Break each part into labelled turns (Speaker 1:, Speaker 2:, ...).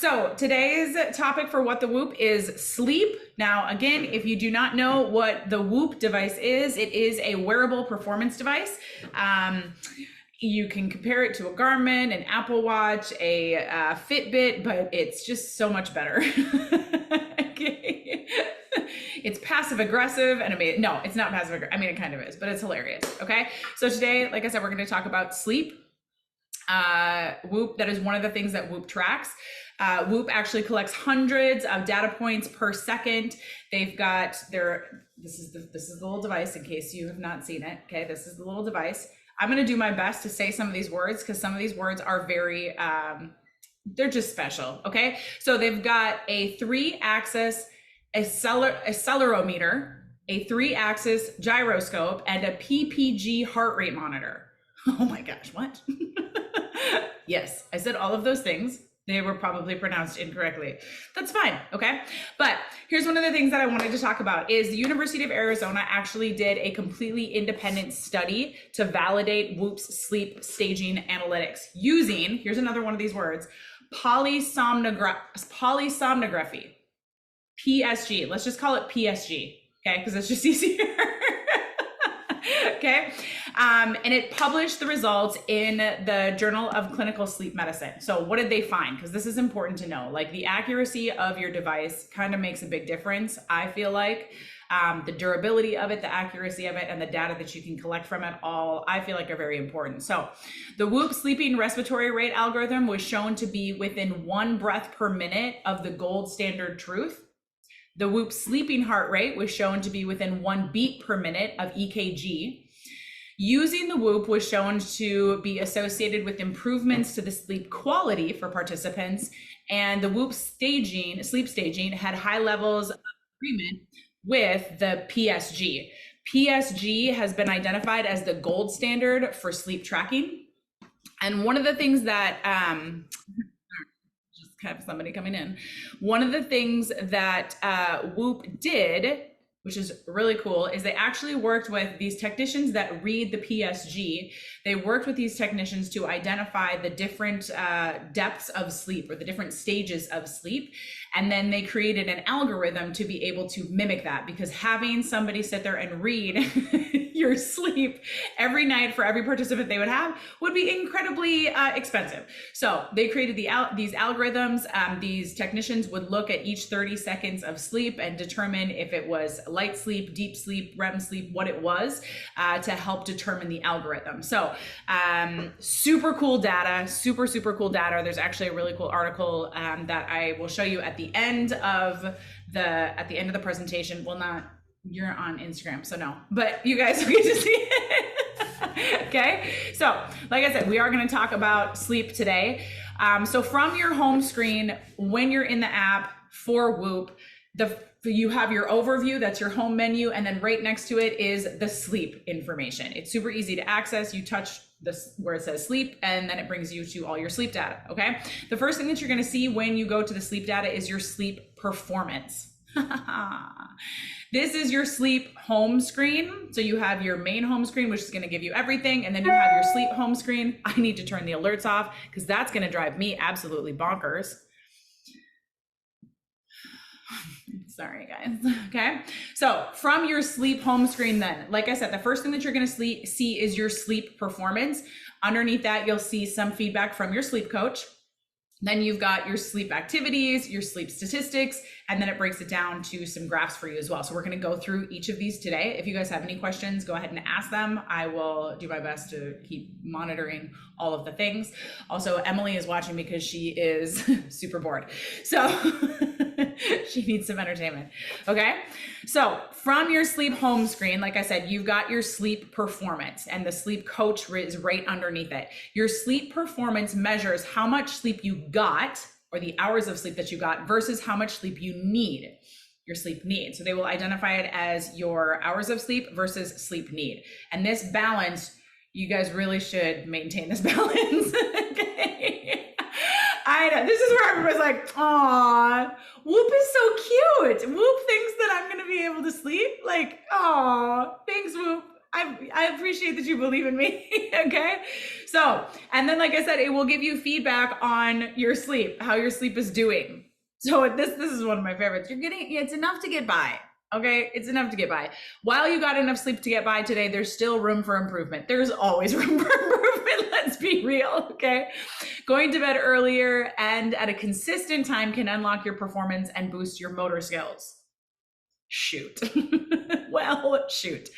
Speaker 1: So today's topic for What the Whoop is sleep. Now, again, if you do not know what the Whoop device is, it is a wearable performance device. You can compare it to a Garmin, an Apple Watch, a Fitbit, but it's just so much better. Okay. It's passive aggressive and amazing. No, it's not passive aggressive. I mean, it kind of is, but it's hilarious. Okay. So today, like I said, we're going to talk about sleep. Whoop, that is one of the things that Whoop tracks. Whoop actually collects hundreds of data points per second. They've got this is the little device in case you have not seen it. Okay. This is the little device. I'm going to do my best to say some of these words because some of these words are very, they're just special. Okay. So they've got a 3-axis accelerometer, a 3-axis gyroscope, and a PPG heart rate monitor. Oh my gosh, what? Yes, I said all of those things. They were probably pronounced incorrectly. That's fine, okay? But here's one of the things that I wanted to talk about is the University of Arizona actually did a completely independent study to validate Whoop's sleep staging analytics using, here's another one of these words, polysomnography, PSG. Let's just call it PSG, okay? Because it's just easier. Okay. And it published the results in the Journal of Clinical Sleep Medicine. So what did they find? Because this is important to know. Like the accuracy of your device kind of makes a big difference, I feel like. The durability of it, the accuracy of it, and the data that you can collect from it all, I feel like are very important. So the Whoop sleeping respiratory rate algorithm was shown to be within 1 breath per minute of the gold standard truth. The Whoop sleeping heart rate was shown to be within 1 beat per minute of EKG. Using the Whoop was shown to be associated with improvements to the sleep quality for participants, and the Whoop sleep staging had high levels of agreement with the PSG. PSG has been identified as the gold standard for sleep tracking. And one of the things that, just have somebody coming in. One of the things that Whoop did, which is really cool, is they actually worked with these technicians that read the PSG. They worked with these technicians to identify the different depths of sleep or the different stages of sleep. And then they created an algorithm to be able to mimic that, because having somebody sit there and read your sleep every night for every participant they would have would be incredibly expensive. So they created these algorithms. These technicians would look at each 30 seconds of sleep and determine if it was light sleep, deep sleep, REM sleep, what it was, to help determine the algorithm. So super cool data, super cool data. There's actually a really cool article that I will show you at the end of the presentation. Well, not, you're on Instagram, so no, but you guys will get to see it. Okay, so like I said, we are going to talk about sleep today. So from your home screen, when you're in the app for Whoop, you have your overview, that's your home menu, and then right next to it is the sleep information. It's super easy to access. You touch this where it says sleep, and then it brings you to all your sleep data, okay? The first thing that you're gonna see when you go to the sleep data is your sleep performance. This is your sleep home screen. So you have your main home screen, which is gonna give you everything, and then you have your sleep home screen. I need to turn the alerts off because that's gonna drive me absolutely bonkers. Sorry, guys. Okay. So from your sleep home screen, then, like I said, the first thing that you're going to see is your sleep performance. Underneath that, you'll see some feedback from your sleep coach. Then you've got your sleep activities, your sleep statistics, and then it breaks it down to some graphs for you as well. So we're going to go through each of these today. If you guys have any questions, go ahead and ask them. I will do my best to keep monitoring all of the things. Also, Emily is watching because she is super bored. So she needs some entertainment. Okay. So from your sleep home screen, like I said, you've got your sleep performance, and the sleep coach is right underneath it. Your sleep performance measures how much sleep you got, or the hours of sleep that you got, versus how much sleep you need, your sleep need. So they will identify it as your hours of sleep versus sleep need. And this balance, you guys really should maintain this balance. Okay. I know, this is where everybody's like, aw, Whoop is so cute. Whoop thinks that I'm gonna be able to sleep. Like, aw, thanks, Whoop. I appreciate that you believe in me. Okay. So, and then, like I said, it will give you feedback on your sleep, how your sleep is doing. So this is one of my favorites. It's enough to get by. Okay. It's enough to get by. While you got enough sleep to get by today, there's still room for improvement. There's always room for improvement. Let's be real. Okay. Going to bed earlier and at a consistent time can unlock your performance and boost your motor skills. Shoot. Well, shoot.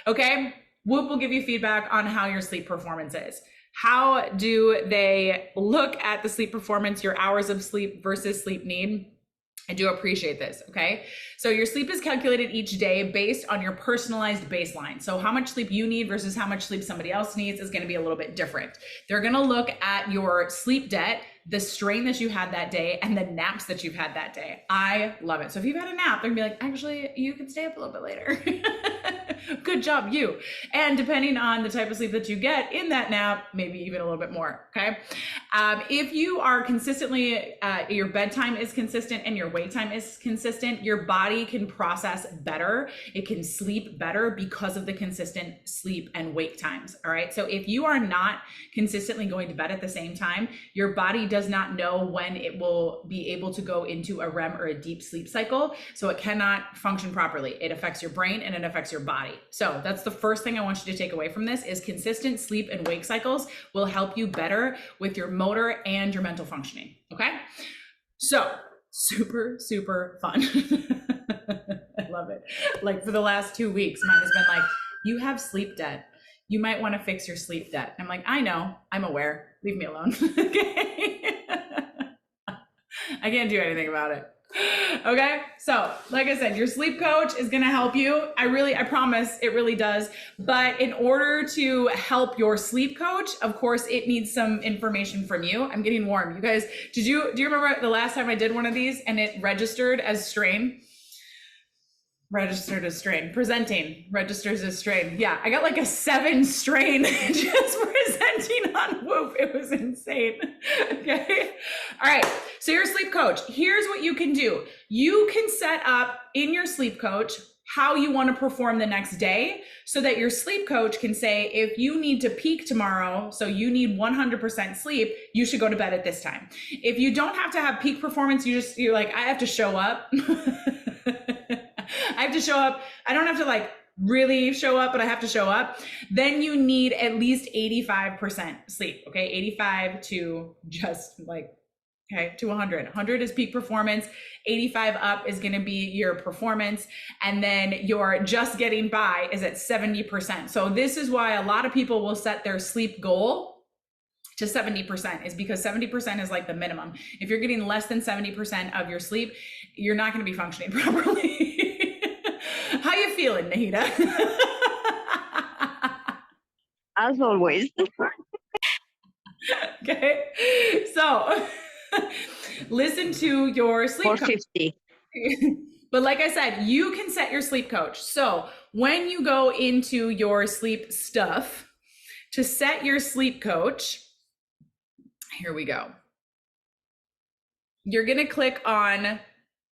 Speaker 1: Okay. Whoop will give you feedback on how your sleep performance is. How do they look at the sleep performance, your hours of sleep versus sleep need? I do appreciate this, okay? So your sleep is calculated each day based on your personalized baseline. So how much sleep you need versus how much sleep somebody else needs is gonna be a little bit different. They're gonna look at your sleep debt, the strain that you had that day, and the naps that you've had that day. I love it. So if you've had a nap, they're gonna be like, actually, you can stay up a little bit later. Good job, you. And depending on the type of sleep that you get in that nap, maybe even a little bit more, okay? If you are consistently, your bedtime is consistent and your wake time is consistent, your body can process better. It can sleep better because of the consistent sleep and wake times, all right? So if you are not consistently going to bed at the same time, your body does not know when it will be able to go into a REM or a deep sleep cycle, so it cannot function properly. It affects your brain and it affects your body. So that's the first thing I want you to take away from this is consistent sleep and wake cycles will help you better with your motor and your mental functioning, okay? So super, super fun. I love it. Like for the last 2 weeks, mine has been like, you have sleep debt. You might want to fix your sleep debt. I'm like, I know, I'm aware. Leave me alone. Okay. I can't do anything about it. Okay. So like I said, your sleep coach is going to help you. I promise it really does. But in order to help your sleep coach, of course, it needs some information from you. I'm getting warm. You guys, do you remember the last time I did one of these and it registered as strain? Registered as strain. Presenting registers as strain. Yeah, I got like a 7 strain just presenting on Whoop. It was insane. Okay. All right. So your sleep coach, here's what you can do. You can set up in your sleep coach how you want to perform the next day so that your sleep coach can say, if you need to peak tomorrow, so you need 100% sleep, you should go to bed at this time. If you don't have to have peak performance, you're like, I have to show up. I have to show up. I don't have to like really show up, but I have to show up. Then you need at least 85% sleep. Okay. 85 to just like, okay, to 100. 100 is peak performance. 85 up is going to be your performance. And then your just getting by is at 70%. So this is why a lot of people will set their sleep goal to 70% is because 70% is like the minimum. If you're getting less than 70% of your sleep, you're not going to be functioning properly. How you feeling, Nahida?
Speaker 2: As always.
Speaker 1: Okay. So listen to your sleep
Speaker 2: 450.
Speaker 1: But like I said, you can set your sleep coach. So when you go into your sleep stuff to set your sleep coach, here we go. You're going to click on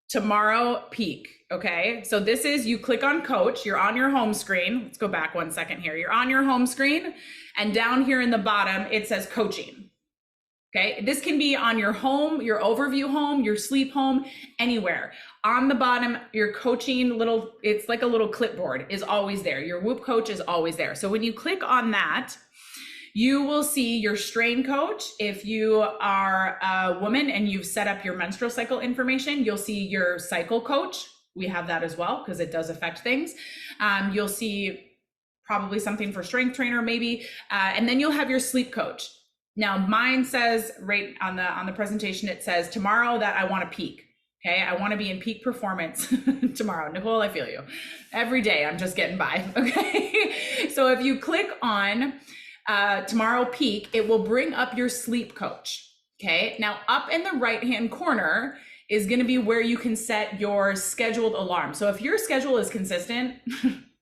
Speaker 1: tomorrow peak. Okay. So this is, you click on coach, you're on your home screen. Let's go back 1 second here. You're on your home screen and down here in the bottom, it says coaching. Okay. This can be on your home, your overview home, your sleep home, anywhere. On the bottom, your coaching it's like a little clipboard is always there. Your Whoop coach is always there. So when you click on that, you will see your strain coach. If you are a woman and you've set up your menstrual cycle information, you'll see your cycle coach. We have that as well because it does affect things. You'll see probably something for strength trainer maybe, and then you'll have your sleep coach. Now mine says right on the presentation, it says tomorrow that I want to peak. Okay, I want to be in peak performance tomorrow. Nicole, I feel you. Every day I'm just getting by. Okay, so if you click on tomorrow peak, it will bring up your sleep coach. Okay, now up in the right hand corner is going to be where you can set your scheduled alarm. So if your schedule is consistent,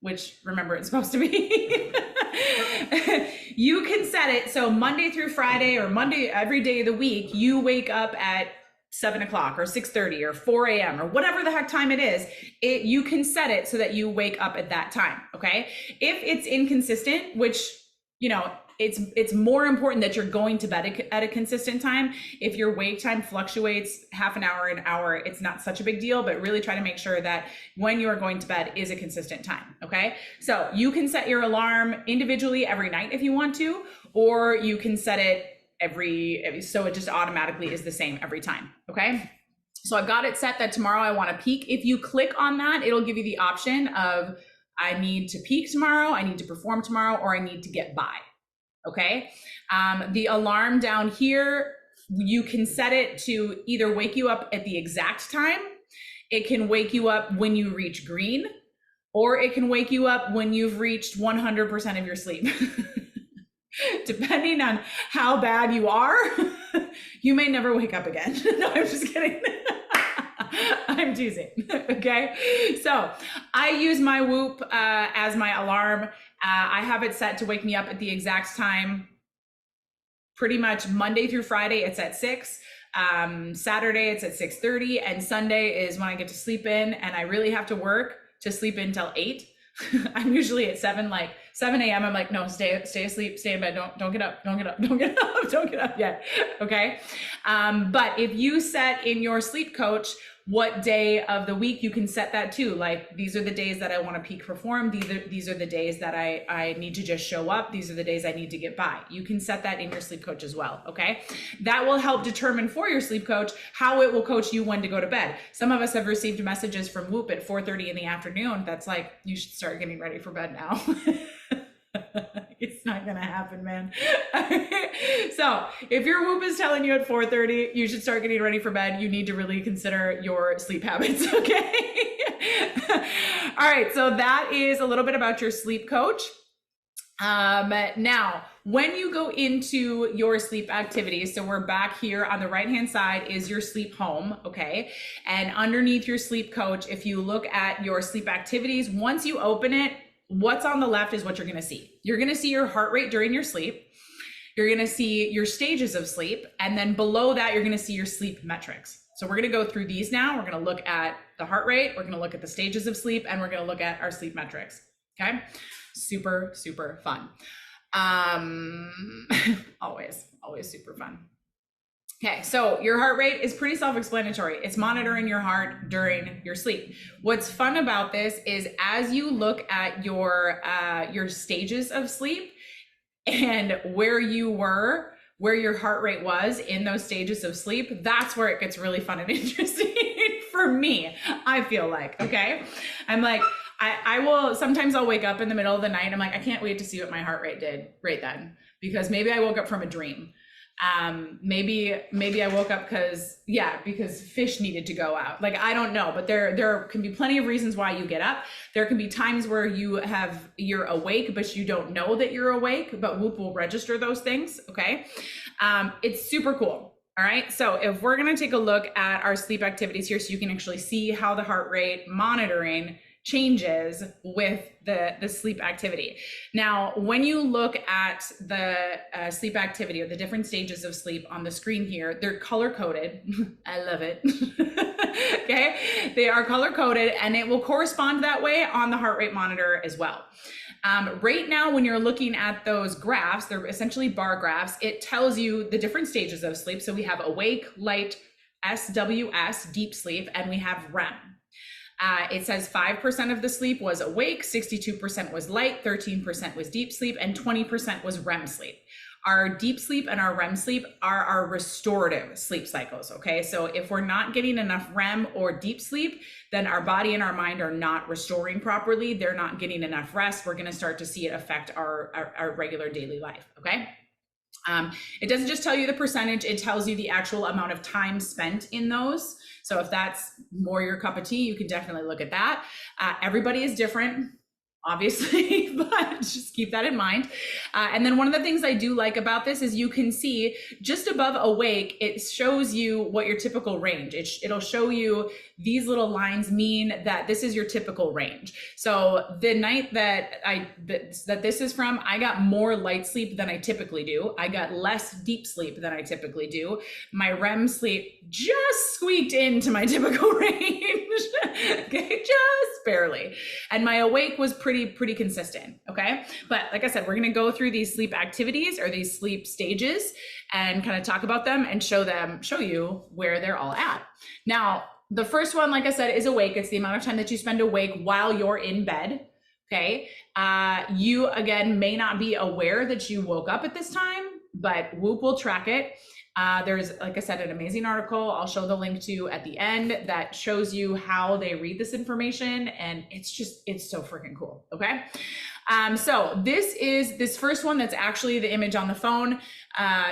Speaker 1: which remember it's supposed to be, you can set it so Monday through Friday or Monday every day of the week, you wake up at 7 o'clock or 6:30 or 4 a.m. or whatever the heck time it is, you can set it so that you wake up at that time. Okay. If it's inconsistent, which, you know, it's more important that you're going to bed at a consistent time. If your wake time fluctuates half an hour, it's not such a big deal, but really try to make sure that when you are going to bed is a consistent time. Okay. So you can set your alarm individually every night if you want to, or you can set it so it just automatically is the same every time. Okay. So I've got it set that tomorrow I want to peak. If you click on that, it'll give you the option of I need to peak tomorrow, I need to perform tomorrow, or I need to get by. Okay. The alarm down here, you can set it to either wake you up at the exact time. It can wake you up when you reach green, or it can wake you up when you've reached 100% of your sleep. Depending on how bad you are, you may never wake up again. No, I'm just kidding. I'm teasing. Okay. So I use my Whoop as my alarm. I have it set to wake me up at the exact time. Pretty much Monday through Friday, it's at 6. Saturday, it's at 6:30, and Sunday is when I get to sleep in, and I really have to work to sleep in till 8. I'm usually at 7 a.m. I'm like, no, stay asleep, stay in bed. Don't get up, don't get up, don't get up, don't get up yet. Okay. But if you set in your sleep coach what day of the week, you can set that too. Like, these are the days that I want to peak perform. These are the days that I need to just show up. These are the days I need to get by. You can set that in your sleep coach as well. Okay. That will help determine for your sleep coach how it will coach you when to go to bed. Some of us have received messages from Whoop at 4:30 in the afternoon. That's like, you should start getting ready for bed now. It's not going to happen, man. So if your Whoop is telling you at 4:30, you should start getting ready for bed. You need to really consider your sleep habits. Okay. All right. So that is a little bit about your sleep coach. Now, when you go into your sleep activities, so we're back here on the right-hand side is your sleep home. Okay. And underneath your sleep coach, if you look at your sleep activities, once you open it, what's on the left is what you're going to see. You're going to see your heart rate during your sleep. You're going to see your stages of sleep. And then below that, you're going to see your sleep metrics. So we're going to go through these now. We're going to look at the heart rate. We're going to look at the stages of sleep, and we're going to look at our sleep metrics. Okay. Super, super fun. Always super fun. Okay, so your heart rate is pretty self-explanatory. It's monitoring your heart during your sleep. What's fun about this is as you look at your stages of sleep and where you were, where your heart rate was in those stages of sleep, that's where it gets really fun and interesting for me, I feel like. Okay, I'm like, I will, sometimes I'll wake up in the middle of the night. I'm like, I can't wait to see what my heart rate did right then, because maybe I woke up from a dream. Maybe I woke up because fish needed to go out. Like, I don't know, but there can be plenty of reasons why you get up. There can be times where you're awake, but you don't know that you're awake, but Whoop will register those things. Okay. It's super cool. All right. So if we're going to take a look at our sleep activities here, so you can actually see how the heart rate monitoring changes with the sleep activity. Now, when you look at the sleep activity or the different stages of sleep on the screen here, they're color coded. I love it. Okay. They are color coded, and it will correspond that way on the heart rate monitor as well. Right now, when you're looking at those graphs, they're essentially bar graphs. It tells you the different stages of sleep. So we have awake, light, SWS, deep sleep, and we have REM. It says 5% of the sleep was awake, 62% was light, 13% was deep sleep, and 20% was REM sleep. Our deep sleep and our REM sleep are our restorative sleep cycles. Okay. So if we're not getting enough REM or deep sleep, then our body and our mind are not restoring properly. They're not getting enough rest. We're going to start to see it affect our regular daily life. Okay. It doesn't just tell you the percentage, it tells you the actual amount of time spent in those. So if that's more your cup of tea, you can definitely look at that. Everybody is different. obviously, but just keep that in mind. And then one of the things I do like about this is you can see just above awake, it shows you what your typical range. It'll show you these little lines mean that this is your typical range. So the night that this is from, I got more light sleep than I typically do. I got less deep sleep than I typically do. My REM sleep just squeaked into my typical range, okay, just barely. And my awake was pretty consistent, okay? But like I said, we're gonna go through these sleep activities or these sleep stages and kind of talk about them and show you where they're all at. Now, the first one, like I said, is awake. It's the amount of time that you spend awake while you're in bed, okay? You, again, may not be aware that you woke up at this time, but Whoop will track it. There's, like I said, an amazing article I'll show the link to at the end that shows you how they read this information, and it's so freaking cool, okay? So this first one that's actually the image on the phone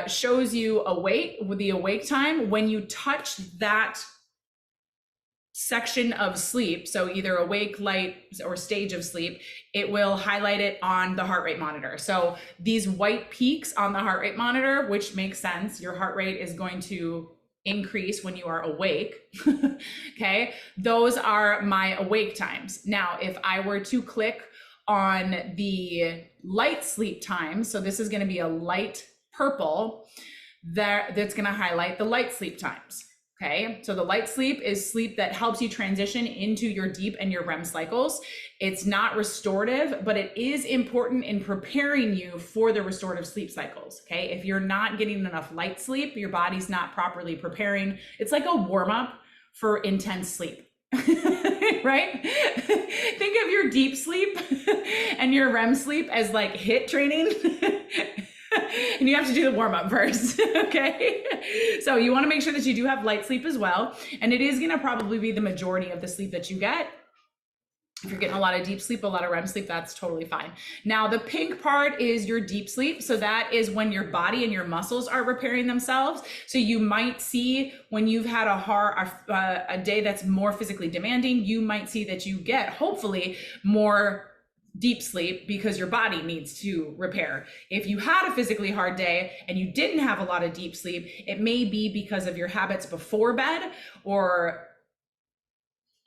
Speaker 1: shows you awake with the awake time. When you touch that section of sleep, so either awake, light, or stage of sleep, it will highlight it on the heart rate monitor. So these white peaks on the heart rate monitor, which makes sense, your heart rate is going to increase when you are awake, okay? Those are my awake times. Now, if I were to click on the light sleep time, so this is gonna be a light purple, that's gonna highlight the light sleep times. Okay, so the light sleep is sleep that helps you transition into your deep and your REM cycles. It's not restorative, but it is important in preparing you for the restorative sleep cycles. Okay, if you're not getting enough light sleep, your body's not properly preparing. It's like a warm up for intense sleep. Right? Think of your deep sleep and your REM sleep as like HIIT training. And you have to do the warm up first, okay? So you wanna make sure that you do have light sleep as well. And it is gonna probably be the majority of the sleep that you get. If you're getting a lot of deep sleep, a lot of REM sleep, that's totally fine. Now, the pink part is your deep sleep. So that is when your body and your muscles are repairing themselves. So you might see when you've had a day that's more physically demanding, you might see that you get, hopefully, more deep sleep because your body needs to repair. If you had a physically hard day and you didn't have a lot of deep sleep, it may be because of your habits before bed or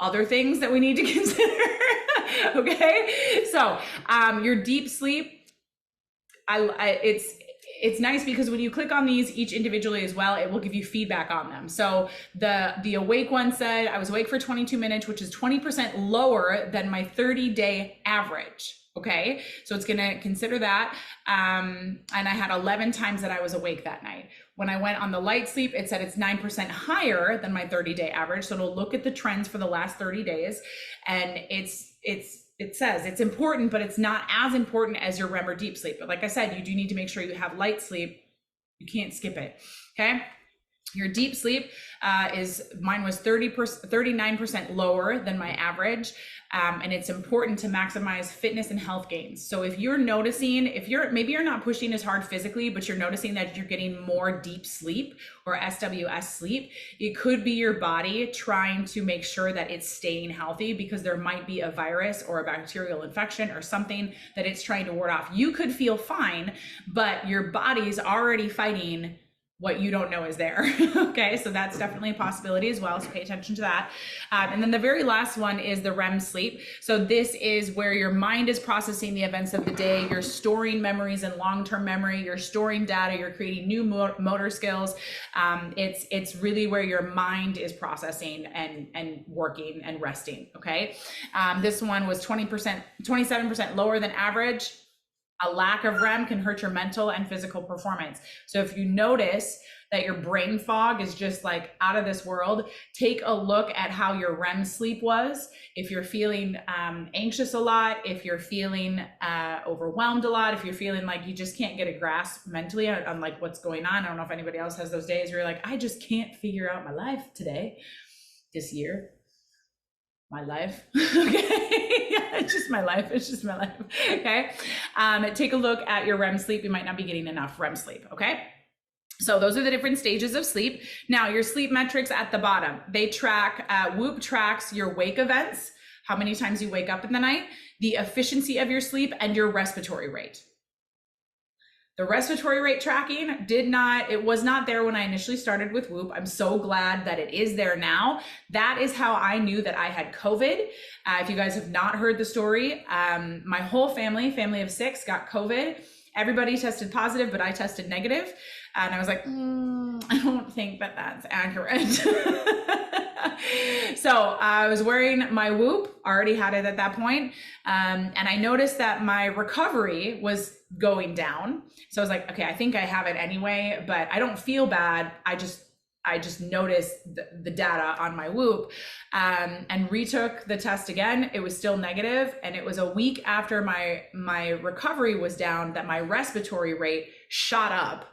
Speaker 1: other things that we need to consider. Okay, so your deep sleep, it's nice because when you click on these each individually as well, it will give you feedback on them. So the awake one said, I was awake for 22 minutes, which is 20% lower than my 30-day average. Okay, so it's gonna consider that. And I had 11 times that I was awake that night. When I went on the light sleep, it said it's 9% higher than my 30-day average. So it'll look at the trends for the last 30 days. And it says it's important, but it's not as important as your REM or deep sleep. But like I said, you do need to make sure you have light sleep. You can't skip it, okay? Your deep sleep mine was 39% lower than my average. And it's important to maximize fitness and health gains. So if you're noticing, maybe you're not pushing as hard physically, but you're noticing that you're getting more deep sleep or SWS sleep, it could be your body trying to make sure that it's staying healthy because there might be a virus or a bacterial infection or something that it's trying to ward off. You could feel fine, but your body's already fighting what you don't know is there. Okay, so that's definitely a possibility as well, so pay attention to that. And then the very last one is the REM sleep. So this is where your mind is processing the events of the day, you're storing memories and long-term memory, you're storing data, you're creating new motor skills. It's really where your mind is processing and working and resting, okay? This one was 27% lower than average. A lack of REM can hurt your mental and physical performance. So if you notice that your brain fog is just like out of this world, take a look at how your REM sleep was. If you're feeling anxious a lot, if you're feeling overwhelmed a lot, if you're feeling like you just can't get a grasp mentally on like what's going on. I don't know if anybody else has those days where you're like, I just can't figure out my life today, this year. My life, okay? Yeah, it's just my life, okay? Take a look at your REM sleep. You might not be getting enough REM sleep, okay? So those are the different stages of sleep. Now your sleep metrics at the bottom, they track, Whoop tracks your wake events, how many times you wake up in the night, the efficiency of your sleep, and your respiratory rate. The respiratory rate tracking it was not there when I initially started with Whoop. I'm so glad that it is there now. That is how I knew that I had COVID. If you guys have not heard the story, my whole family of 6 got COVID. Everybody tested positive, but I tested negative. And I was like, I don't think that that's accurate. So I was wearing my Whoop, already had it at that point. And I noticed that my recovery was going down. So I was like, okay, I think I have it anyway, but I don't feel bad. I just noticed the data on my Whoop, and retook the test again. It was still negative, and it was a week after my recovery was down that my respiratory rate shot up.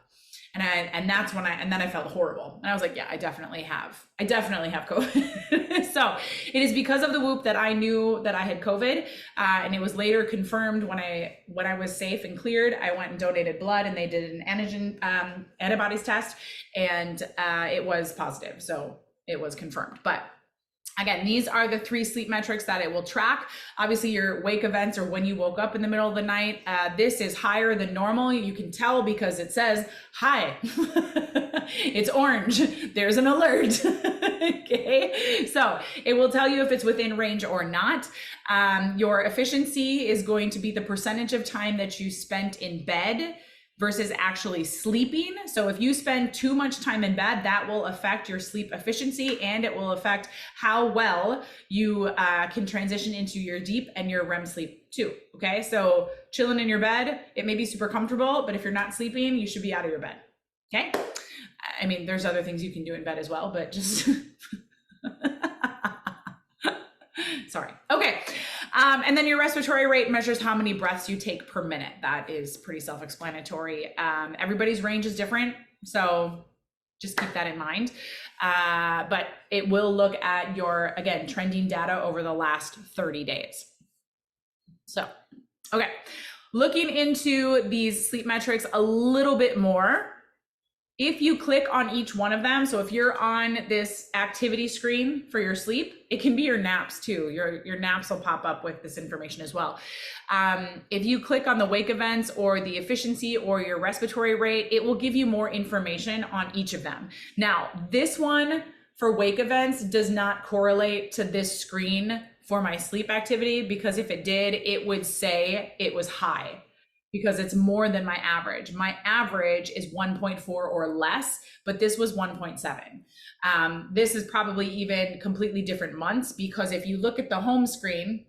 Speaker 1: And that's when then I felt horrible. And I was like, yeah, I definitely have COVID. So it is because of the Whoop that I knew that I had COVID. And it was later confirmed when I was safe and cleared. I went and donated blood, and they did an antigen antibodies test, and it was positive. So it was confirmed. But again, these are the 3 sleep metrics that it will track. Obviously, your wake events, or when you woke up in the middle of the night, this is higher than normal. You can tell because it says, hi, it's orange, there's an alert. Okay, so it will tell you if it's within range or not. Your efficiency is going to be the percentage of time that you spent in bed versus actually sleeping. So if you spend too much time in bed, that will affect your sleep efficiency, and it will affect how well you can transition into your deep and your REM sleep too. Okay, so chilling in your bed, it may be super comfortable, but if you're not sleeping, you should be out of your bed. Okay, I mean, there's other things you can do in bed as well, but just sorry. Okay. And then your respiratory rate measures how many breaths you take per minute. That is pretty self-explanatory. Everybody's range is different, so just keep that in mind. But it will look at your, again, trending data over the last 30 days. So, okay. Looking into these sleep metrics a little bit more, if you click on each one of them, so if you're on this activity screen for your sleep, it can be your naps too. Your naps will pop up with this information as well. If you click on the wake events or the efficiency or your respiratory rate, it will give you more information on each of them. Now, this one for wake events does not correlate to this screen for my sleep activity, because if it did, it would say it was high, because it's more than my average. My average is 1.4 or less, but this was 1.7. This is probably even completely different months, because if you look at the home screen,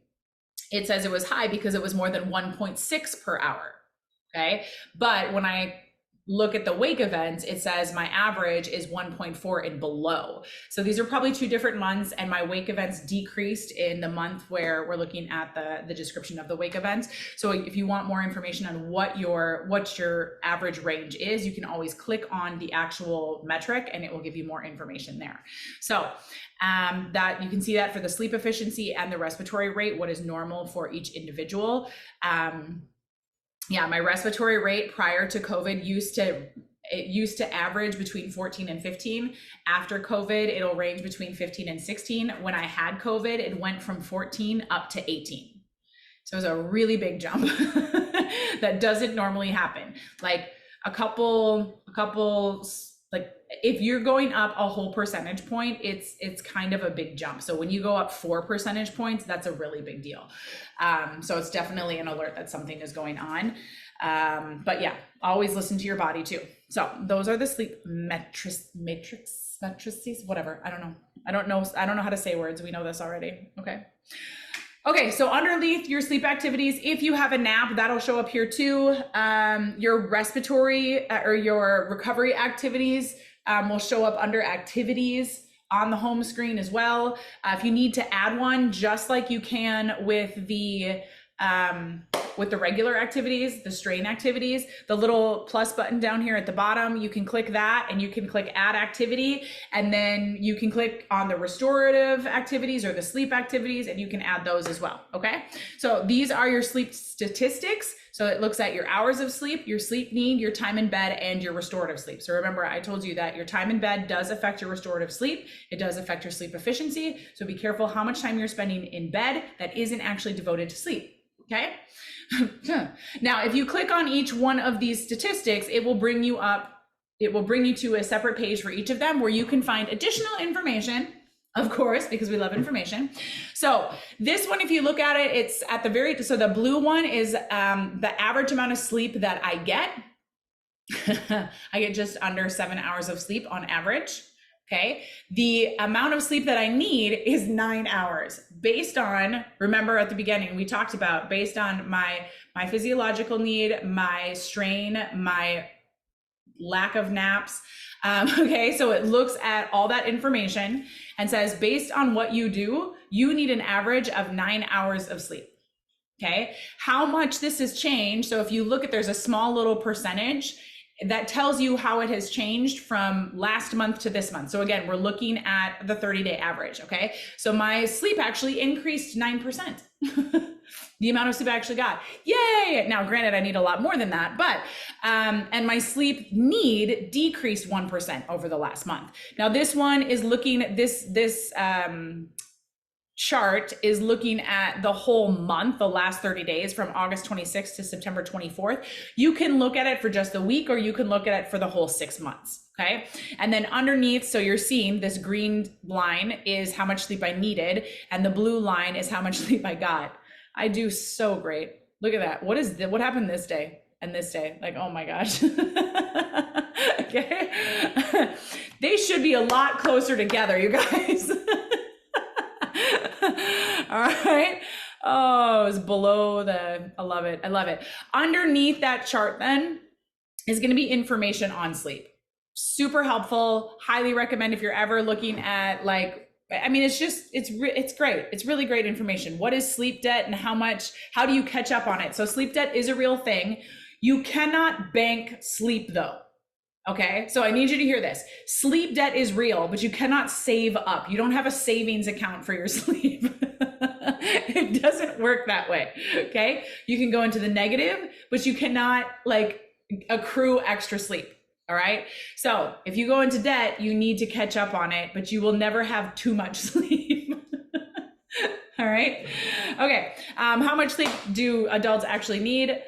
Speaker 1: it says it was high because it was more than 1.6 per hour, okay? But when I look at the wake events, it says my average is 1.4 and below. So these are probably 2 different months, and my wake events decreased in the month where we're looking at the description of the wake events. So if you want more information on what your average range is, you can always click on the actual metric and it will give you more information there. So that you can see that for the sleep efficiency and the respiratory rate, what is normal for each individual. Yeah, my respiratory rate prior to COVID used to average between 14 and 15. After COVID, it'll range between 15 and 16. When I had COVID, it went from 14 up to 18. So it was a really big jump that doesn't normally happen. Like a couple, like if you're going up a whole percentage point, it's kind of a big jump. So when you go up 4 percentage points, that's a really big deal. So it's definitely an alert that something is going on. But yeah, always listen to your body too. So those are the sleep matrices, whatever. I don't know how to say words. We know this already. Okay, so underneath your sleep activities, if you have a nap, that'll show up here too. Your respiratory or your recovery activities will show up under activities on the home screen as well. If you need to add one, just like you can with the with the regular activities, the strain activities, the little plus button down here at the bottom, you can click that and you can click add activity. And then you can click on the restorative activities or the sleep activities and you can add those as well. Okay. So these are your sleep statistics. So it looks at your hours of sleep, your sleep need, your time in bed, and your restorative sleep. So remember, I told you that your time in bed does affect your restorative sleep. It does affect your sleep efficiency. So be careful how much time you're spending in bed that isn't actually devoted to sleep. Okay. Now, if you click on each one of these statistics, it will bring you to a separate page for each of them where you can find additional information, of course, because we love information. So this one, if you look at it, it's at the so the blue one is the average amount of sleep that I get. I get just under 7 hours of sleep on average. Okay. The amount of sleep that I need is 9 hours based on, remember at the beginning, we talked about based on my physiological need, my strain, my lack of naps. Okay. So it looks at all that information and says, based on what you do, you need an average of 9 hours of sleep. Okay. How much this has changed. So if you look at, there's a small little percentage that tells you how it has changed from last month to this month. So again, we're looking at the 30-day average. Okay. So my sleep actually increased 9%. The amount of sleep I actually got. Yay. Now, granted, I need a lot more than that, but, and my sleep need decreased 1% over the last month. Now this one is looking at this chart is looking at the whole month, the last 30 days from August 26th to September 24th. You can look at it for just a week or you can look at it for the whole 6 months. Okay. And then underneath, so you're seeing this green line is how much sleep I needed. And the blue line is how much sleep I got. I do so great. Look at that. What happened this day and this day? Like, oh my gosh. Okay. They should be a lot closer together, you guys. All right. Oh, it's below I love it. I love it. Underneath that chart then is going to be information on sleep. Super helpful. Highly recommend if you're ever looking at it's great. It's really great information. What is sleep debt and how do you catch up on it? So sleep debt is a real thing. You cannot bank sleep though. Okay. So I need you to hear this. Sleep debt is real, but you cannot save up. You don't have a savings account for your sleep. It doesn't work that way. Okay. You can go into the negative, but you cannot accrue extra sleep. All right. So if you go into debt, you need to catch up on it, but you will never have too much sleep. All right. Okay. How much sleep do adults actually need?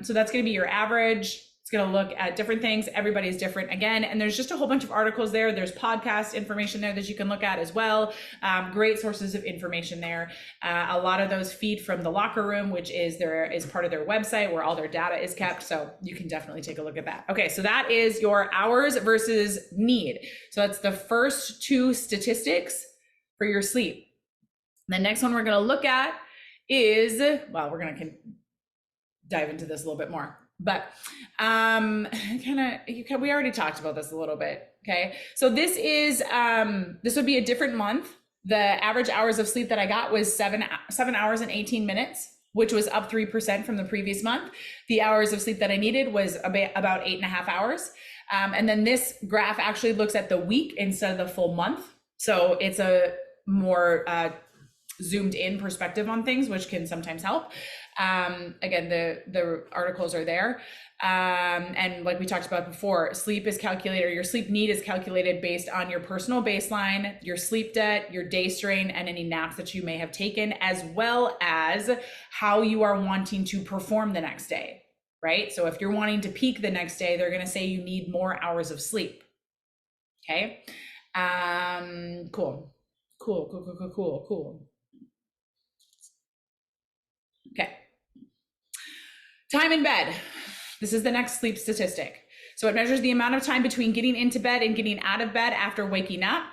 Speaker 1: So that's going to be your average. It's going to look at different things. Everybody's different again. And there's just a whole bunch of articles there. There's podcast information there that you can look at as well. Great sources of information there. A lot of those feed from the locker room, which is part of their website where all their data is kept. So you can definitely take a look at that. Okay. So that is your hours versus need. So that's the first two statistics for your sleep. The next one we're going to look at is, we're going to dive into this a little bit more. But we already talked about this a little bit. Okay. So this would be a different month. The average hours of sleep that I got was 7 hours and 18 minutes, which was up 3% from the previous month. The hours of sleep that I needed was about 8.5 hours. And then this graph actually looks at the week instead of the full month. So it's a more zoomed in perspective on things, which can sometimes help. Again, the articles are there. And like we talked about before, sleep is calculated, or your sleep need is calculated based on your personal baseline, your sleep debt, your day strain, and any naps that you may have taken, as well as how you are wanting to perform the next day, right? So if you're wanting to peak the next day, they're going to say you need more hours of sleep. Okay. Cool. Okay. Time in bed. This is the next sleep statistic. So it measures the amount of time between getting into bed and getting out of bed after waking up.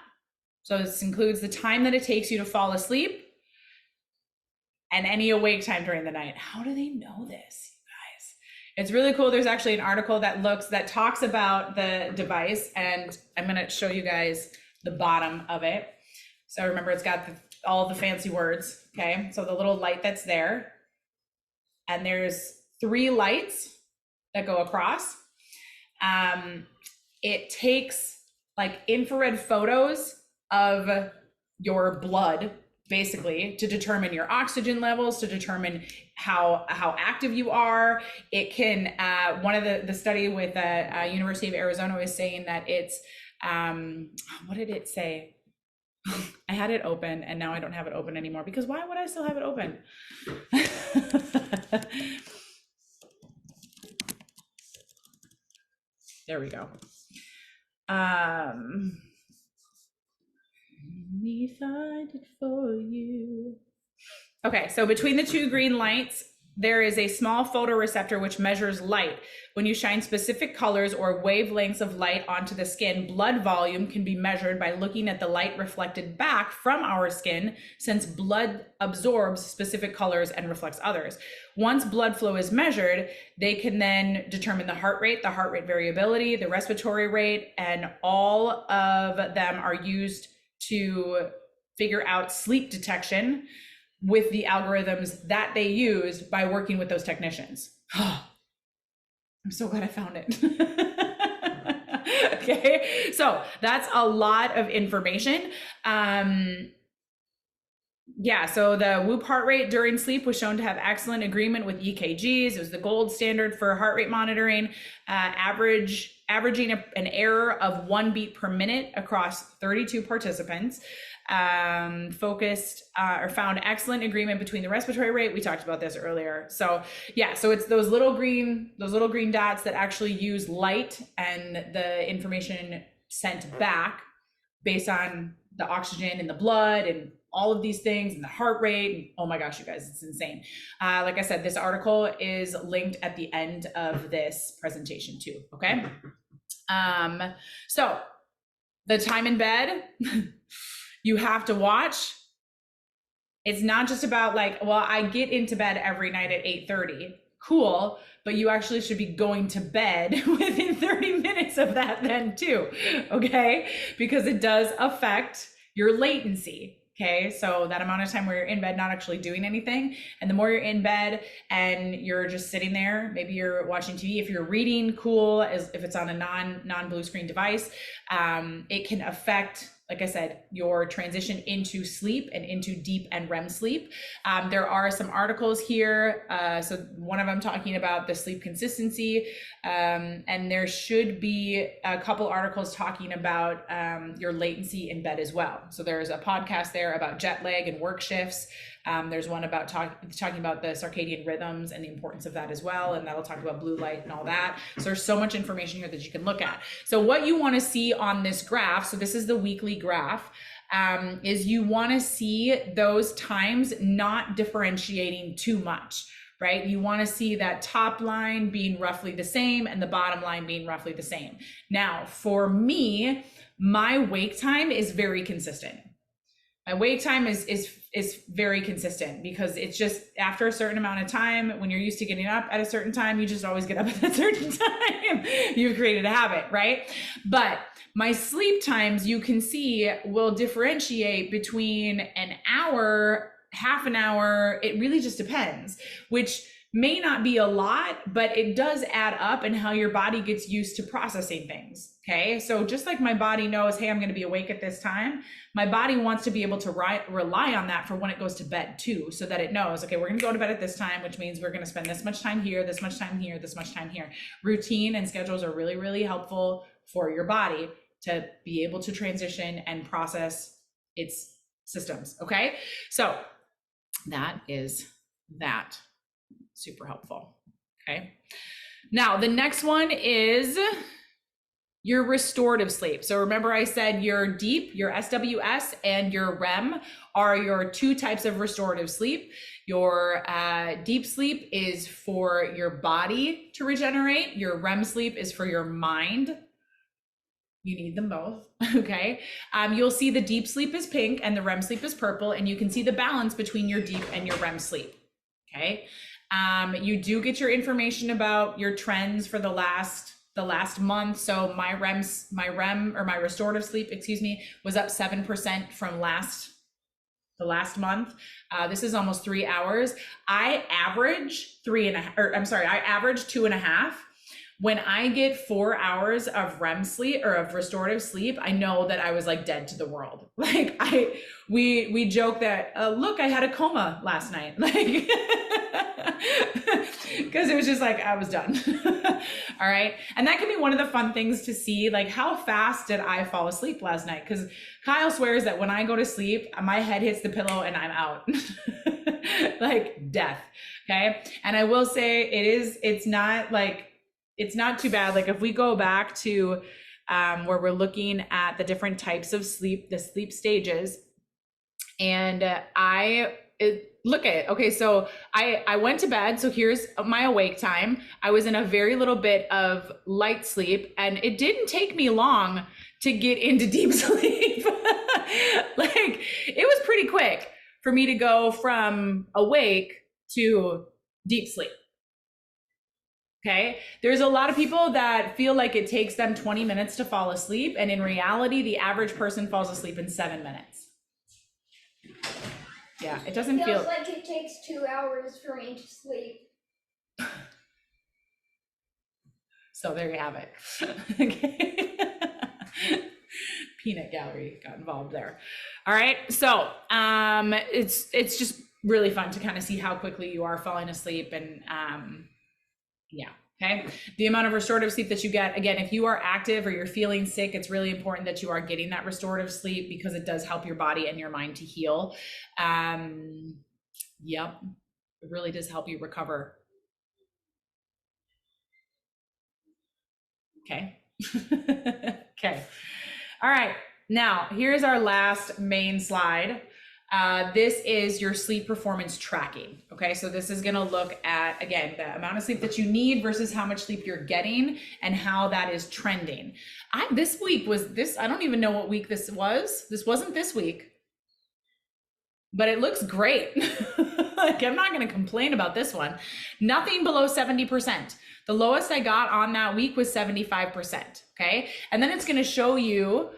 Speaker 1: So this includes the time that it takes you to fall asleep and any awake time during the night. How do they know this, you guys? It's really cool. There's actually an article that talks about the device, and I'm going to show you guys the bottom of it. So remember, it's got all the fancy words. Okay. So the little light that's there, and there's 3 lights that go across. It takes like infrared photos of your blood, basically, to determine your oxygen levels, to determine how active you are. It can, one of the study with University of Arizona was saying that it's, what did it say? I had it open and now I don't have it open anymore, because why would I still have it open? There we go. Let me find it for you. Okay, so between the 2 green lights, there is a small photoreceptor which measures light. When you shine specific colors or wavelengths of light onto the skin, blood volume can be measured by looking at the light reflected back from our skin, since blood absorbs specific colors and reflects others. Once blood flow is measured, they can then determine the heart rate variability, the respiratory rate, and all of them are used to figure out sleep detection with the algorithms that they use by working with those technicians. I'm so glad I found it. Okay, so that's a lot of information. Yeah, so the Whoop heart rate during sleep was shown to have excellent agreement with EKGs. It was the gold standard for heart rate monitoring, averaging an error of 1 beat per minute across 32 participants. Focused or found excellent agreement between the respiratory rate. We talked about this earlier. So yeah, so it's those little green dots that actually use light and the information sent back based on the oxygen in the blood and all of these things and the heart rate. And oh my gosh, you guys, it's insane. Like I said, this article is linked at the end of this presentation too. Okay. So the time in bed, you have to watch. It's not just about like, well, I get into bed every night at 8:30. Cool, but you actually should be going to bed within 30 minutes of that then too, okay? Because it does affect your latency. Okay, so that amount of time where you're in bed not actually doing anything, and the more you're in bed and you're just sitting there, maybe you're watching TV, if you're reading, cool, if it's on a non-blue screen device, it can affect, like I said, your transition into sleep and into deep and REM sleep. There are some articles here. So one of them talking about the sleep consistency, and there should be a couple articles talking about your latency in bed as well. So there's a podcast there about jet lag and work shifts. There's one about talking about the circadian rhythms and the importance of that as well. And that'll talk about blue light and all that. So there's so much information here that you can look at. So what you want to see on this graph, so this is the weekly graph, is you want to see those times not differentiating too much, right? You want to see that top line being roughly the same and the bottom line being roughly the same. Now, for me, my wake time is very consistent. My wake time is very consistent, because it's just after a certain amount of time, when you're used to getting up at a certain time, you just always get up at a certain time. You've created a habit, right? But my sleep times, you can see, will differentiate between an hour, half an hour. It really just depends, which may not be a lot, but it does add up in how your body gets used to processing things. Okay, so just like my body knows, hey, I'm going to be awake at this time, my body wants to be able to rely on that for when it goes to bed too, so that it knows, okay, we're going to go to bed at this time, which means we're going to spend this much time here, this much time here, this much time here. Routine and schedules are really, really helpful for your body to be able to transition and process its systems. Okay, so that is that. Super helpful. Okay. Now, the next one is your restorative sleep. So remember I said your deep, your SWS, and your REM are your 2 types of restorative sleep. Your deep sleep is for your body to regenerate. Your REM sleep is for your mind. You need them both, okay? You'll see the deep sleep is pink and the REM sleep is purple, and you can see the balance between your deep and your REM sleep, okay? You do get your information about your trends for the last month. So my REM or my restorative sleep, was up 7% from last the last month. This is almost 3 hours. I average I average 2.5. When I get 4 hours of REM sleep or of restorative sleep, I know that I was like dead to the world. Like we joke that, look, I had a coma last night. Like, because it was just like, I was done. All right. And that can be one of the fun things to see, like how fast did I fall asleep last night? Because Kyle swears that when I go to sleep, my head hits the pillow and I'm out. Like death. Okay. And I will say it's not too bad. Like if we go back to where we're looking at the different types of sleep, the sleep stages, and look at it. Okay, so I went to bed. So here's my awake time. I was in a very little bit of light sleep, and it didn't take me long to get into deep sleep. Like it was pretty quick for me to go from awake to deep sleep. Okay. There's a lot of people that feel like it takes them 20 minutes to fall asleep. And in reality, the average person falls asleep in 7 minutes. Yeah, it doesn't feel
Speaker 3: like it takes 2 hours for me to sleep.
Speaker 1: So there you have it. Okay. Peanut gallery got involved there. All right. So it's just really fun to kind of see how quickly you are falling asleep. And yeah. Okay. The amount of restorative sleep that you get, again, if you are active or you're feeling sick, it's really important that you are getting that restorative sleep because it does help your body and your mind to heal. Yep. It really does help you recover. Okay. Okay. All right. Now, here's our last main slide. This is your sleep performance tracking. Okay, so this is going to look at, again, the amount of sleep that you need versus how much sleep you're getting and how that is trending. This week was this, I don't even know what week this was. This wasn't this week, but it looks great. Like, I'm not going to complain about this one. Nothing below 70%. The lowest I got on that week was 75%. Okay, and then it's going to show you.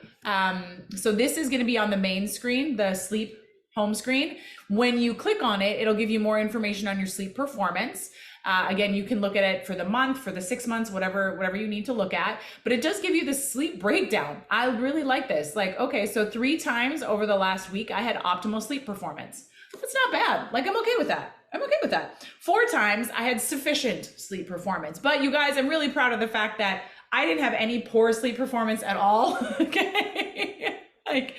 Speaker 1: So this is going to be on the main screen, the sleep home screen. When you click on it, it'll give you more information on your sleep performance. Again, you can look at it for the month, for the 6 months, whatever you need to look at, but it does give you the sleep breakdown. I really like this. Like, okay, so 3 times over the last week, I had optimal sleep performance. That's not bad. Like, I'm okay with that. 4 times I had sufficient sleep performance, but you guys, I'm really proud of the fact that I didn't have any poor sleep performance at all. Okay. Like,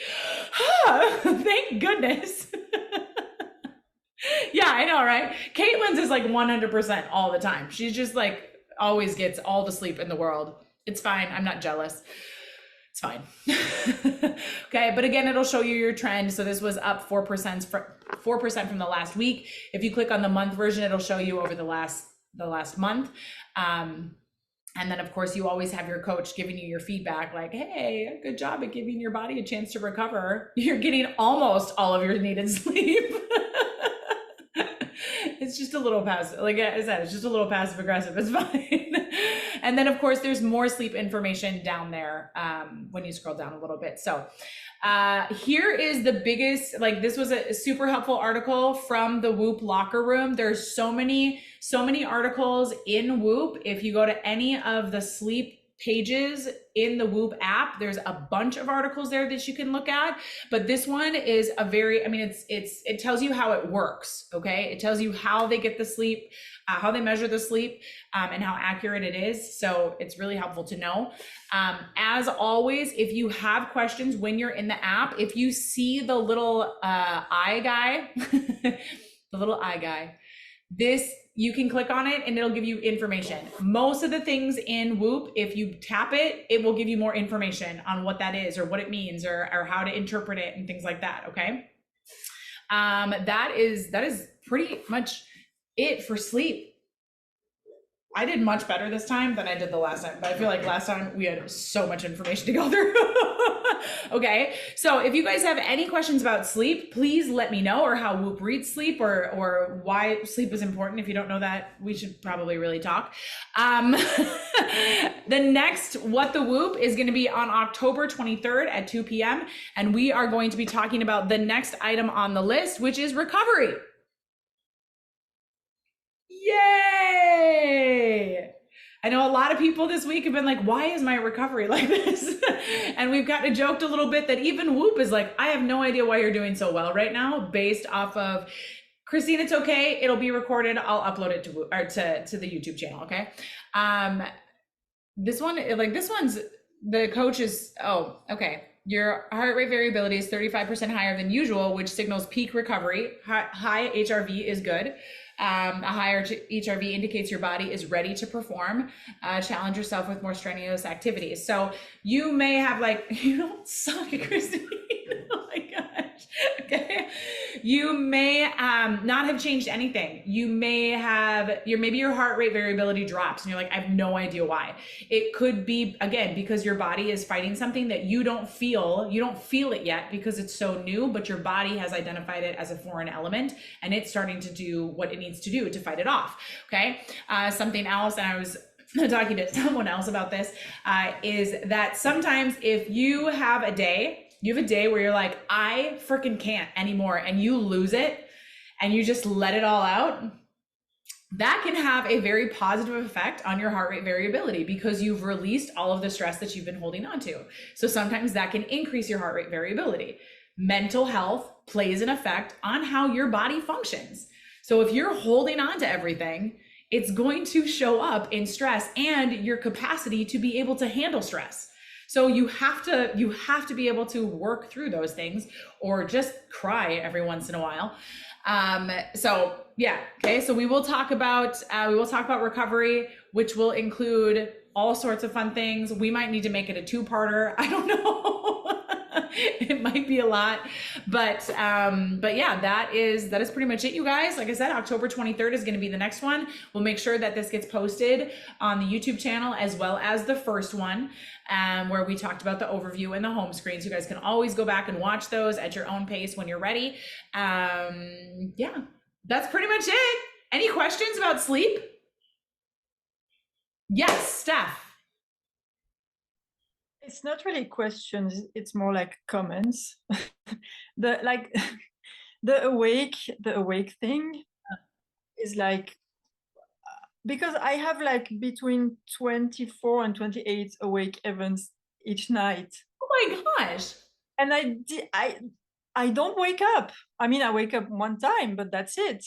Speaker 1: thank goodness. Yeah, I know, right? Caitlin's is like 100% all the time. She's just like always gets all the sleep in the world. It's fine. I'm not jealous. It's fine. Okay, but again, it'll show you your trend. So this was up 4% from the last week. If you click on the month version, it'll show you over the last month. And then, of course, you always have your coach giving you your feedback like, hey, good job at giving your body a chance to recover. You're getting almost all of your needed sleep. It's just a little passive. Like I said, it's just a little passive aggressive. It's fine. And then, of course, there's more sleep information down there when you scroll down a little bit. So here is the biggest, like this was a super helpful article from the Whoop locker room. There's so many articles in Whoop. If you go to any of the sleep pages in the Whoop app, there's a bunch of articles there that you can look at, but this one is a very, I mean, it tells you how it works. Okay. It tells you how they get the sleep, how they measure the sleep, and how accurate it is. So it's really helpful to know. As always, if you have questions when you're in the app, if you see the little eye guy, this, you can click on it and it'll give you information. Most of the things in Whoop, if you tap it, it will give you more information on what that is or what it means or how to interpret it and things like that. Okay. That is pretty much it for sleep. I did much better this time than I did the last time, but I feel like last time we had so much information to go through. Okay, so if you guys have any questions about sleep, please let me know, or how Whoop reads sleep, or why sleep is important. If you don't know that, we should probably really talk. The next What the Whoop is going to be on October 23rd at 2 p.m. And we are going to be talking about the next item on the list, which is recovery. Yay! I know a lot of people this week have been like, why is my recovery like this? And we've kind of joked a little bit that even Whoop is like, I have no idea why you're doing so well right now, based off of Christine, it's okay. It'll be recorded. I'll upload it to the YouTube channel. Okay. This one's the coach is, oh, okay. Your heart rate variability is 35% higher than usual, which signals peak recovery. High HRV is good. A higher HRV indicates your body is ready to perform. Challenge yourself with more strenuous activities. So you may have you don't suck at Christine. Oh my gosh. Okay. You may not have changed anything. You may have maybe your heart rate variability drops and you're like, I have no idea why. It could be, again, because your body is fighting something that you don't feel it yet because it's so new, but your body has identified it as a foreign element and it's starting to do what it needs to do to fight it off. Okay. Something else, and I was talking to someone else about this, is that sometimes if you have a day where you're like, I freaking can't anymore, and you lose it and you just let it all out, that can have a very positive effect on your heart rate variability because you've released all of the stress that you've been holding on to. So sometimes that can increase your heart rate variability. Mental health plays an effect on how your body functions. So if you're holding on to everything, it's going to show up in stress and your capacity to be able to handle stress. So you have to be able to work through those things, or just cry every once in a while. So yeah, okay. So we will talk about recovery, which will include all sorts of fun things. We might need to make it a two-parter. I don't know. It might be a lot, but yeah, that is pretty much it, you guys. Like I said, October 23rd is going to be the next one. We'll make sure that this gets posted on the YouTube channel as well as the first one, where we talked about the overview and the home screen. So you guys can always go back and watch those at your own pace when you're ready. Yeah, that's pretty much it. Any questions about sleep? Yes, Steph.
Speaker 4: It's not really questions, it's more like comments. the awake thing is like, because I have like between 24 and 28 awake events each night.
Speaker 1: Oh my gosh.
Speaker 4: And I don't wake up. I mean, I wake up one time, but that's it.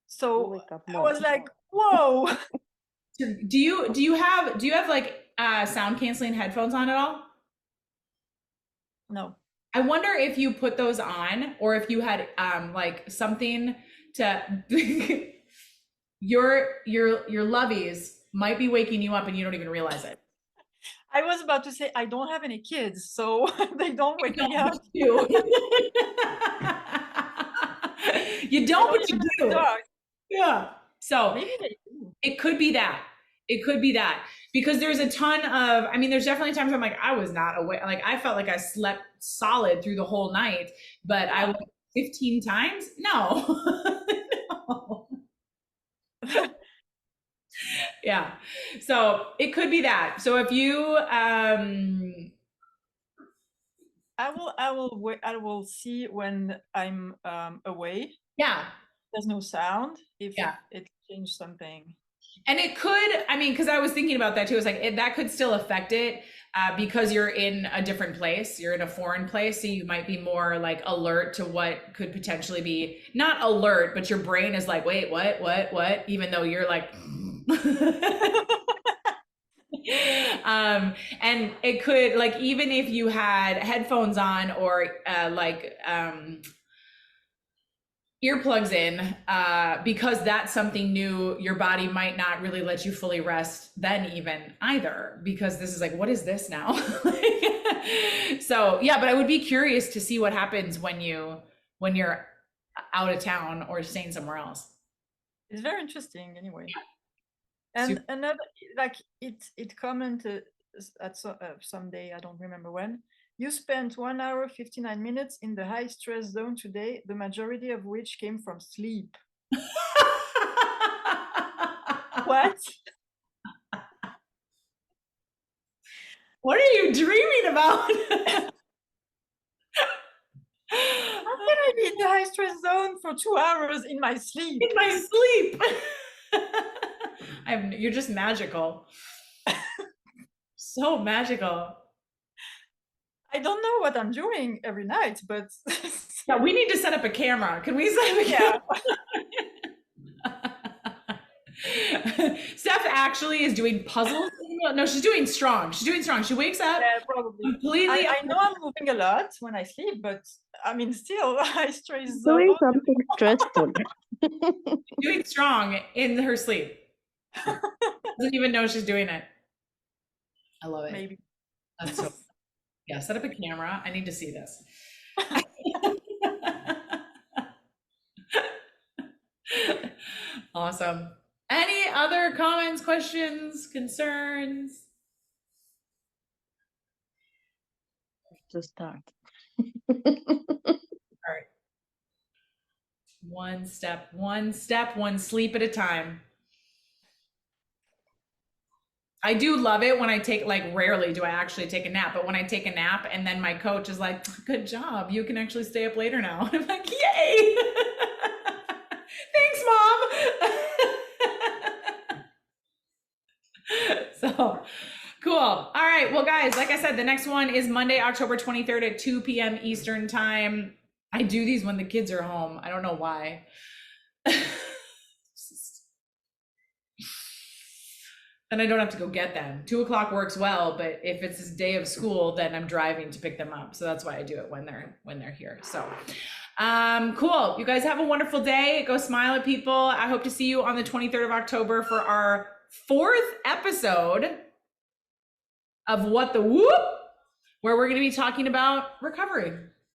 Speaker 4: So I was like, whoa.
Speaker 1: Do you have like sound canceling headphones on at all?
Speaker 4: No.
Speaker 1: I wonder if you put those on, or if you had like something to your lovies might be waking you up and you don't even realize it.
Speaker 4: I was about to say I don't have any kids, so they don't wake me up.
Speaker 1: You don't, but you do. Yeah. So
Speaker 4: maybe they do.
Speaker 1: It could be that. It could be that, because there's a ton of, I mean, there's definitely times I'm like, I was not awake. Like I felt like I slept solid through the whole night, but I woke 15 times. No. No. Yeah. So it could be that. So if you,
Speaker 4: I will see when I'm away.
Speaker 1: Yeah.
Speaker 4: There's no sound if
Speaker 1: Yeah.
Speaker 4: it changed something.
Speaker 1: And it could, I mean, because I was thinking about that too. It's like that could still affect it because you're in a different place. You're in a foreign place. So you might be more like alert to what could potentially be, not alert, but your brain is like, wait, what? Even though you're like, and it could, like, even if you had headphones on or earplugs in, because that's something new, your body might not really let you fully rest then even either, because this is like, what is this now? So yeah, but I would be curious to see what happens when you're out of town or staying somewhere else.
Speaker 4: It's very interesting anyway. And
Speaker 1: Super.
Speaker 4: another, like it commented at some day, I don't remember when. You spent 1 hour 59 minutes in the high stress zone today, the majority of which came from sleep. What?
Speaker 1: What are you dreaming about?
Speaker 4: How can I be in the high stress zone for 2 hours in my sleep?
Speaker 1: In my sleep. You're just magical. So magical.
Speaker 4: I don't know what I'm doing every night, but
Speaker 1: Yeah, we need to set up a camera. Can we set up a camera? Steph actually is doing puzzles. No, she's doing strong. She's doing strong. She wakes up
Speaker 4: yeah, probably.
Speaker 1: completely.
Speaker 4: I know I'm moving a lot when I sleep, but I mean, still, high stress
Speaker 2: Doing
Speaker 4: zone.
Speaker 2: something stressful.
Speaker 1: Doing strong in her sleep. Doesn't even know she's doing it. I love it.
Speaker 4: Maybe.
Speaker 1: That's so. Yeah, set up a camera. I need to see this. Awesome. Any other comments, questions, concerns?
Speaker 2: To start.
Speaker 1: One step, one sleep at a time. I do love it when I take, like, rarely do I actually take a nap, but when I take a nap and then my coach is like, good job, you can actually stay up later now. I'm like, yay. Thanks, Mom. So cool. All right. Well, guys, like I said, the next one is Monday, October 23rd at 2 p.m. Eastern time. I do these when the kids are home. I don't know why. Then I don't have to go get them. 2 o'clock works well, but if it's this day of school, then I'm driving to pick them up. So that's why I do it when they're here. So cool. You guys have a wonderful day. Go smile at people. I hope to see you on the 23rd of October for our 4th episode of What the Whoop, where we're going to be talking about recovery.